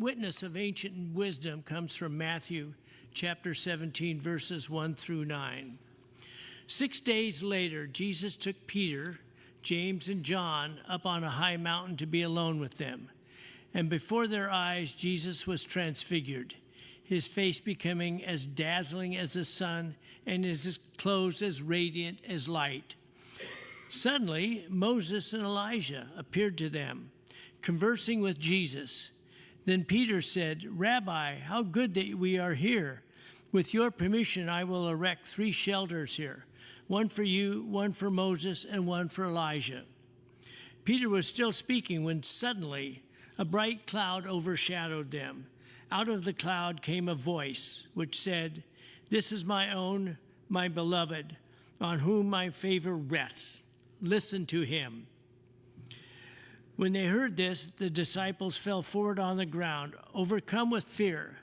witness of ancient wisdom comes from Matthew chapter 17, verses 1 through 9. 6 days later, Jesus took Peter, James, and John up on a high mountain to be alone with them. And before their eyes, Jesus was transfigured, his face becoming as dazzling as the sun and his clothes as radiant as light. Suddenly, Moses and Elijah appeared to them, conversing with Jesus. Then Peter said, "Rabbi, how good that we are here. With your permission, I will erect 3 shelters here, one for you, one for Moses, and one for Elijah." Peter was still speaking when suddenly a bright cloud overshadowed them. Out of the cloud came a voice which said, "This is my own, my beloved, on whom my favor rests. Listen to him." When they heard this, the disciples fell forward on the ground, overcome with fear.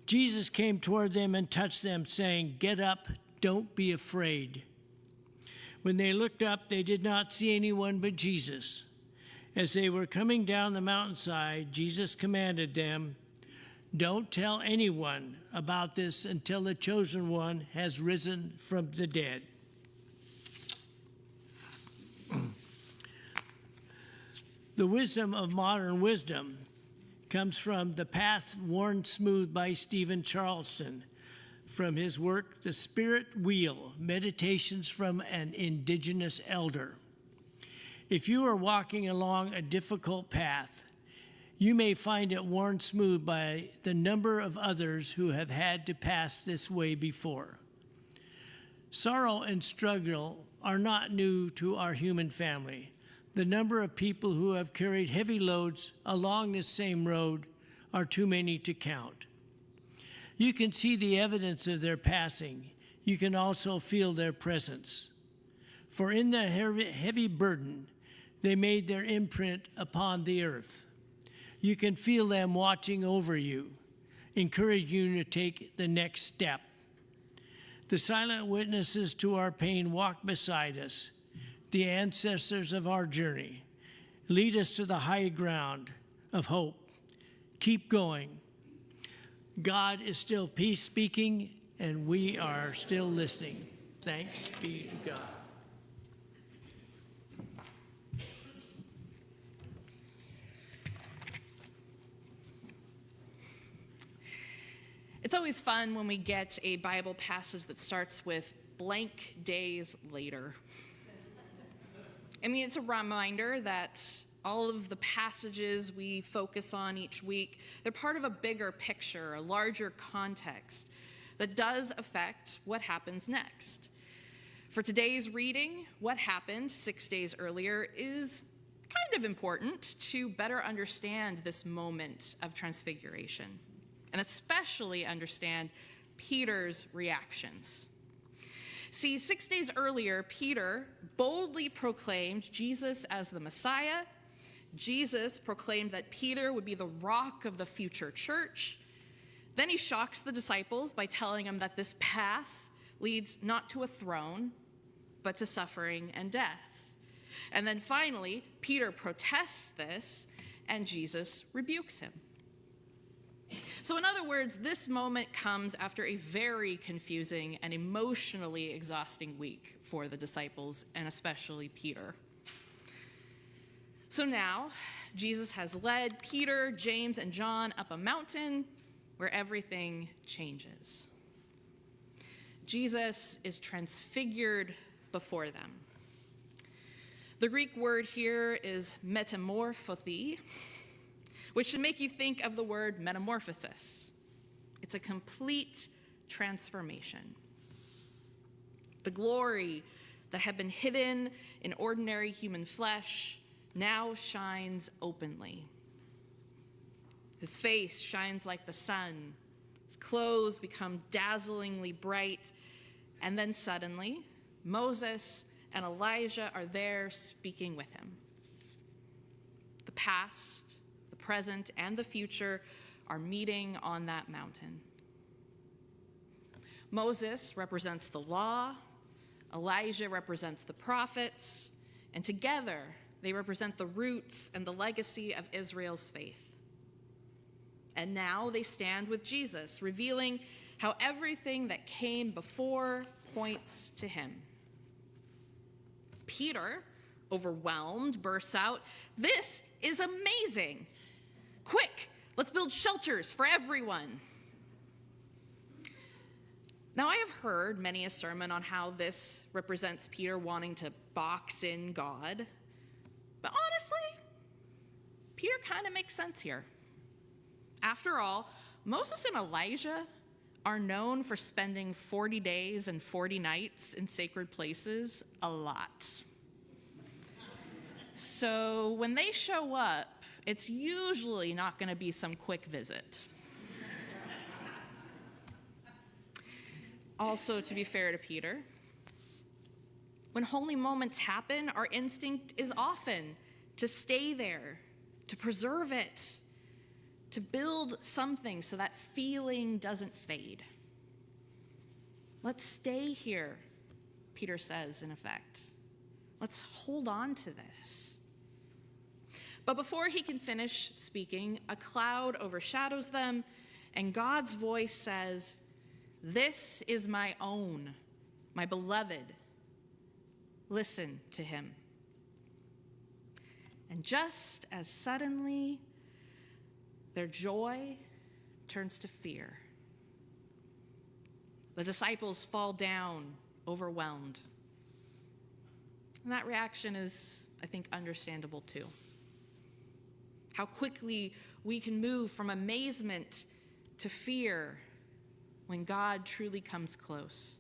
Jesus came toward them and touched them, saying, "Get up, don't be afraid." When they looked up, they did not see anyone but Jesus. As they were coming down the mountainside, Jesus commanded them, "Don't tell anyone about this until the chosen one has risen from the dead." The wisdom of modern wisdom comes from The Path Worn Smooth by Stephen Charleston, from his work, The Spirit Wheel, Meditations from an Indigenous Elder. If you are walking along a difficult path, you may find it worn smooth by the number of others who have had to pass this way before. Sorrow and struggle are not new to our human family. The number of people who have carried heavy loads along this same road are too many to count. You can see the evidence of their passing. You can also feel their presence. For in the heavy burden, they made their imprint upon the earth. You can feel them watching over you, encouraging you to take the next step. The silent witnesses to our pain walk beside us, the ancestors of our journey. Lead us to the high ground of hope. Keep going. God is still peace speaking, and we are still listening. Thanks be to God. It's always fun when we get a Bible passage that starts with blank days later. I mean, it's a reminder that all of the passages we focus on each week, they're part of a bigger picture, a larger context that does affect what happens next. For today's reading, what happened 6 days earlier is kind of important to better understand this moment of transfiguration, and especially understand Peter's reactions. See, 6 days earlier, Peter boldly proclaimed Jesus as the Messiah. Jesus proclaimed that Peter would be the rock of the future church. Then he shocks the disciples by telling them that this path leads not to a throne, but to suffering and death. And then finally, Peter protests this, and Jesus rebukes him. So in other words, this moment comes after a very confusing and emotionally exhausting week for the disciples, and especially Peter. So now, Jesus has led Peter, James, and John up a mountain where everything changes. Jesus is transfigured before them. The Greek word here is metamorphothi, which should make you think of the word metamorphosis. It's a complete transformation. The glory that had been hidden in ordinary human flesh now shines openly. His face shines like the sun. His clothes become dazzlingly bright. And then suddenly, Moses and Elijah are there speaking with him. The past, the present, and the future are meeting on that mountain. Moses represents the law, Elijah represents the prophets, and together they represent the roots and the legacy of Israel's faith. And now they stand with Jesus, revealing how everything that came before points to him. Peter, overwhelmed, bursts out, "This is amazing! Quick, let's build shelters for everyone." Now, I have heard many a sermon on how this represents Peter wanting to box in God. But honestly, Peter kind of makes sense here. After all, Moses and Elijah are known for spending 40 days and 40 nights in sacred places a lot. So when they show up, it's usually not going to be some quick visit. Also, to be fair to Peter, when holy moments happen, our instinct is often to stay there, to preserve it, to build something so that feeling doesn't fade. Let's stay here, Peter says, in effect. Let's hold on to this. But before he can finish speaking, a cloud overshadows them, and God's voice says, "This is my own, my beloved. Listen to him." And just as suddenly, their joy turns to fear. The disciples fall down, overwhelmed. And that reaction is, I think, understandable too. How quickly we can move from amazement to fear when God truly comes close.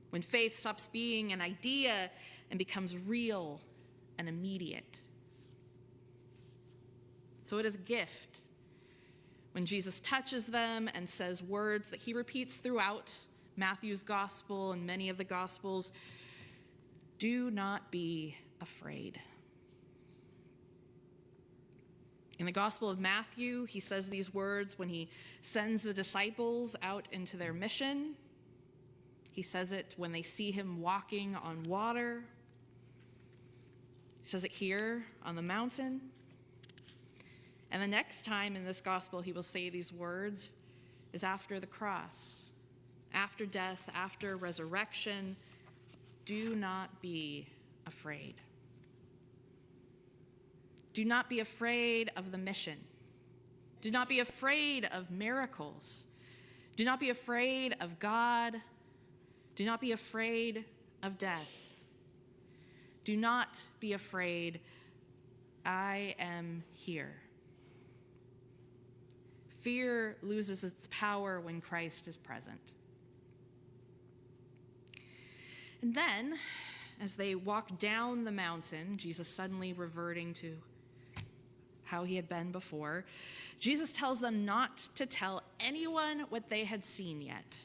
When faith stops being an idea and becomes real and immediate. So it is a gift when Jesus touches them and says words that he repeats throughout Matthew's gospel and many of the gospels. Do not be afraid. In the Gospel of Matthew, he says these words when he sends the disciples out into their mission. He says it when they see him walking on water. He says it here on the mountain. And the next time in this gospel he will say these words is after the cross, after death, after resurrection. Do not be afraid. Do not be afraid of the mission. Do not be afraid of miracles. Do not be afraid of God. Do not be afraid of death. Do not be afraid. I am here. Fear loses its power when Christ is present. And then, as they walk down the mountain, Jesus suddenly reverting to how he had been before, Jesus tells them not to tell anyone what they had seen yet.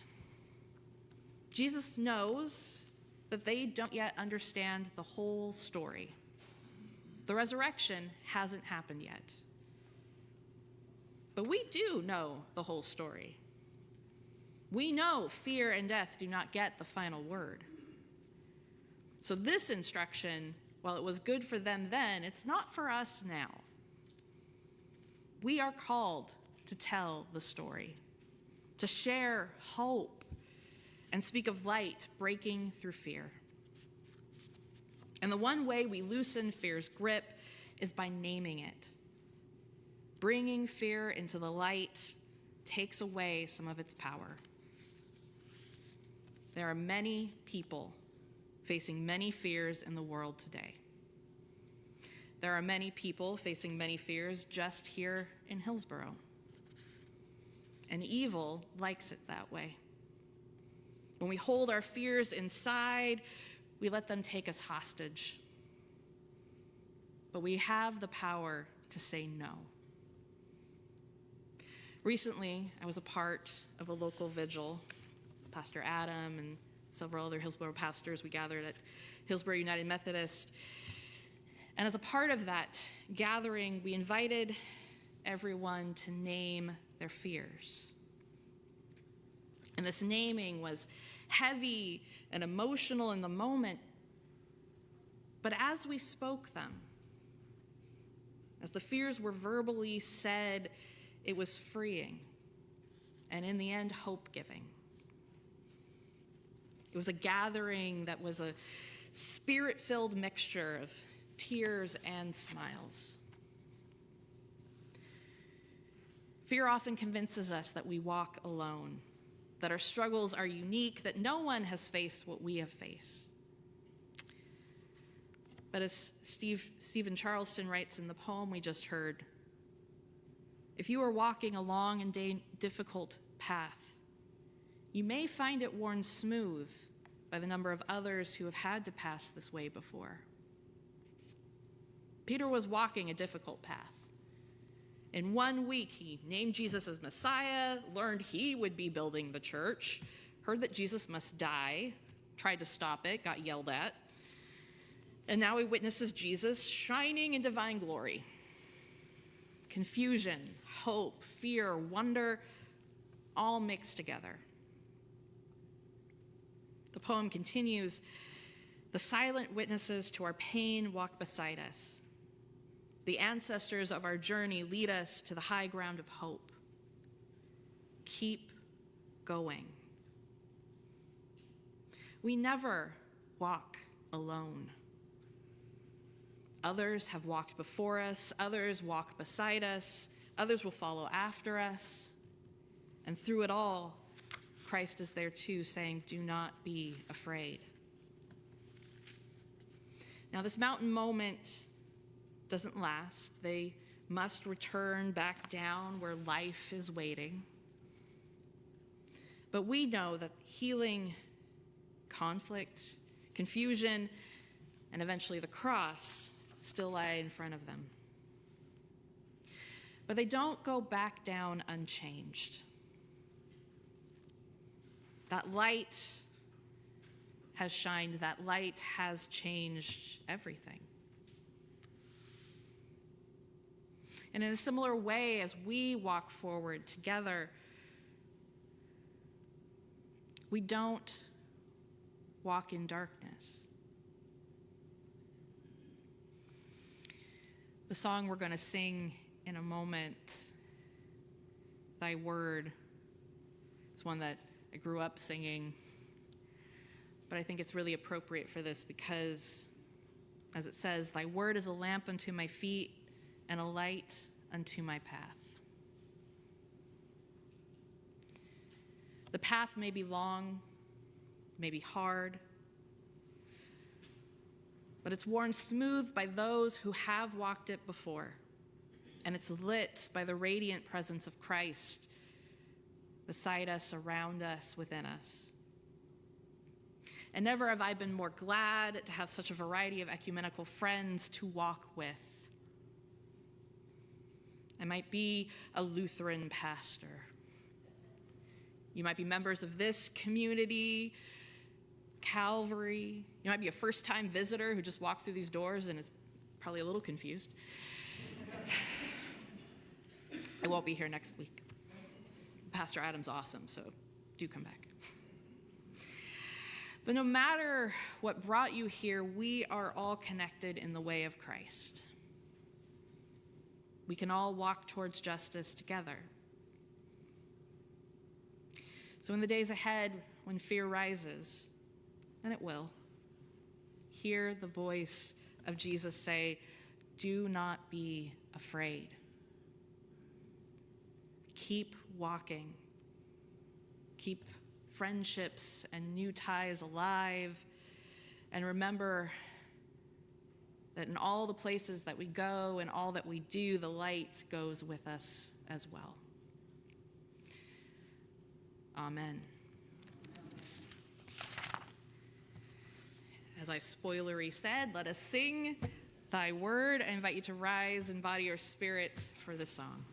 Jesus knows that they don't yet understand the whole story. The resurrection hasn't happened yet. But we do know the whole story. We know fear and death do not get the final word. So this instruction, while it was good for them then, it's not for us now. We are called to tell the story, to share hope, and speak of light breaking through fear. And the one way we loosen fear's grip is by naming it. Bringing fear into the light takes away some of its power. There are many people facing many fears in the world today. There are many people facing many fears just here in Hillsborough. And evil likes it that way. When we hold our fears inside, we let them take us hostage. But we have the power to say no. Recently, I was a part of a local vigil. Pastor Adam and several other Hillsborough pastors, we gathered at Hillsborough United Methodist. And as a part of that gathering, we invited everyone to name their fears. And this naming was heavy and emotional in the moment. But as we spoke them, as the fears were verbally said It was freeing, and in the end, hope-giving. It was a gathering that was a spirit-filled mixture of tears and smiles. Fear often convinces us that we walk alone, that our struggles are unique, that no one has faced what we have faced. But as Stephen Charleston writes in the poem we just heard, if you are walking a long and difficult path, you may find it worn smooth by the number of others who have had to pass this way before. Peter was walking a difficult path. In 1 week, he named Jesus as Messiah, learned he would be building the church, heard that Jesus must die, tried to stop it, got yelled at, and now he witnesses Jesus shining in divine glory. Confusion, hope, fear, wonder, all mixed together. The poem continues, the silent witnesses to our pain walk beside us. The ancestors of our journey lead us to the high ground of hope. Keep going. We never walk alone. Others have walked before us, others walk beside us, others will follow after us. And through it all, Christ is there too, saying, do not be afraid. Now, this mountain moment doesn't last. They must return back down where life is waiting. But we know that healing, conflict, confusion, and eventually the cross still lie in front of them. But they don't go back down unchanged. That light has shined, that light has changed everything. And in a similar way, as we walk forward together, we don't walk in darkness. The song we're going to sing in a moment, Thy Word, is one that I grew up singing, but I think it's really appropriate for this because, as it says, Thy Word is a lamp unto my feet and a light unto my path. The path may be long, may be hard, but it's worn smooth by those who have walked it before, and it's lit by the radiant presence of Christ beside us, around us, within us. And never have I been more glad to have such a variety of ecumenical friends to walk with. I might be a Lutheran pastor. You might be members of this community, Calvary. You might be a first-time visitor who just walked through these doors and is probably a little confused. I won't be here next week. Pastor Adam's awesome, so do come back. But no matter what brought you here, we are all connected in the way of Christ. We can all walk towards justice together. So in the days ahead, when fear rises, and it will, hear the voice of Jesus say, do not be afraid. Keep walking. Keep friendships and new ties alive. And remember that in all the places that we go and all that we do, the light goes with us as well. Amen. As I spoilery said, let us sing Thy Word. I invite you to rise and body your spirits for this song.